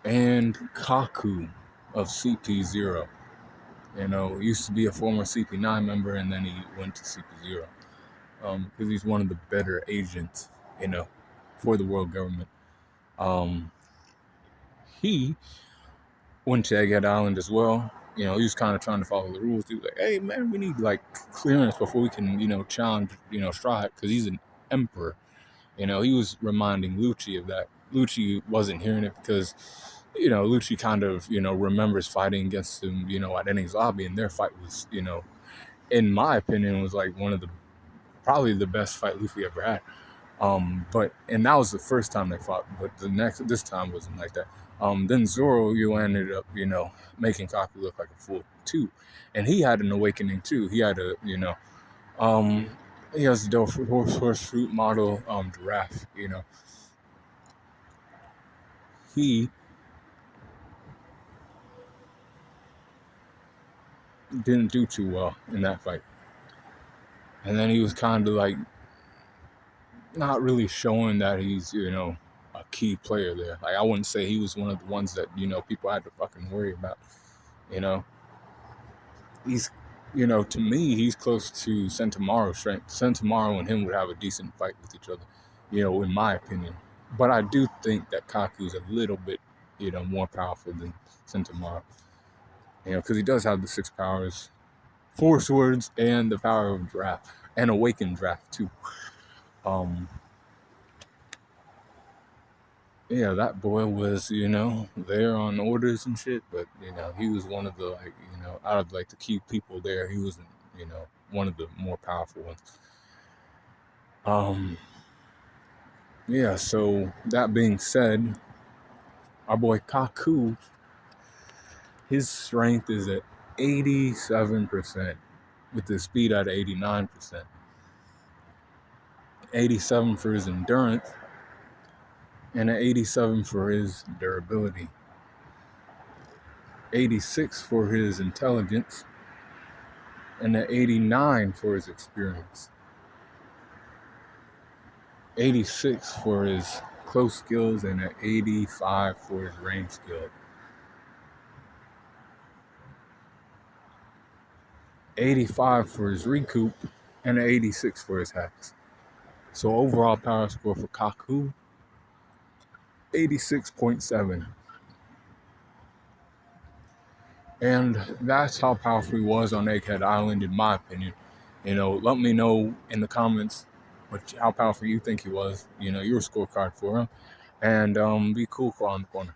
and Kaku of CP0. Used to be a former CP9 member, and then he went to CP0 because he's one of the better agents, for the world government. He went to Egghead Island as well. He was kind of trying to follow the rules. He was like, "Hey, man, we need clearance before we can, challenge, Straw Hat because he's an emperor." He was reminding Lucci of that. Lucci wasn't hearing it because, Lucci kind of, remembers fighting against him, at Eni's lobby, and their fight was, in my opinion, was like one of the probably the best fight Luffy ever had. And that was the first time they fought, but this time wasn't like that. Then Zoro, you ended up, making Kaku look like a fool too, and he had an awakening too. He had um, he has the horse fruit model, giraffe. He didn't do too well in that fight, and then he was kind of like not really showing that he's, a key player there. Like, I wouldn't say he was one of the ones that, people had to fucking worry about. You know, he's, to me, he's close to Sentomaru's strength. Sentomaru and him would have a decent fight with each other, in my opinion. But I do think that Kaku's a little bit, more powerful than Sentomaru. Because he does have the 6 powers, 4 swords, and the power of draft, and awakened draft too. Yeah, that boy was, there on orders and shit, but, he was one of the, out of, the key people there, he wasn't, one of the more powerful ones. Yeah, so that being said, our boy Kaku, his strength is at 87%, with his speed at 89%. 87 for his endurance, and an 87 for his durability. 86 for his intelligence, and an 89 for his experience. 86 for his close skills, and an 85 for his range skill. 85 for his recoup, and an 86 for his hacks. So overall power score for Kaku, 86.7. And that's how powerful he was on Egghead Island, in my opinion. Let me know in the comments how powerful you think he was. Your scorecard for him. And be cool for on the corner.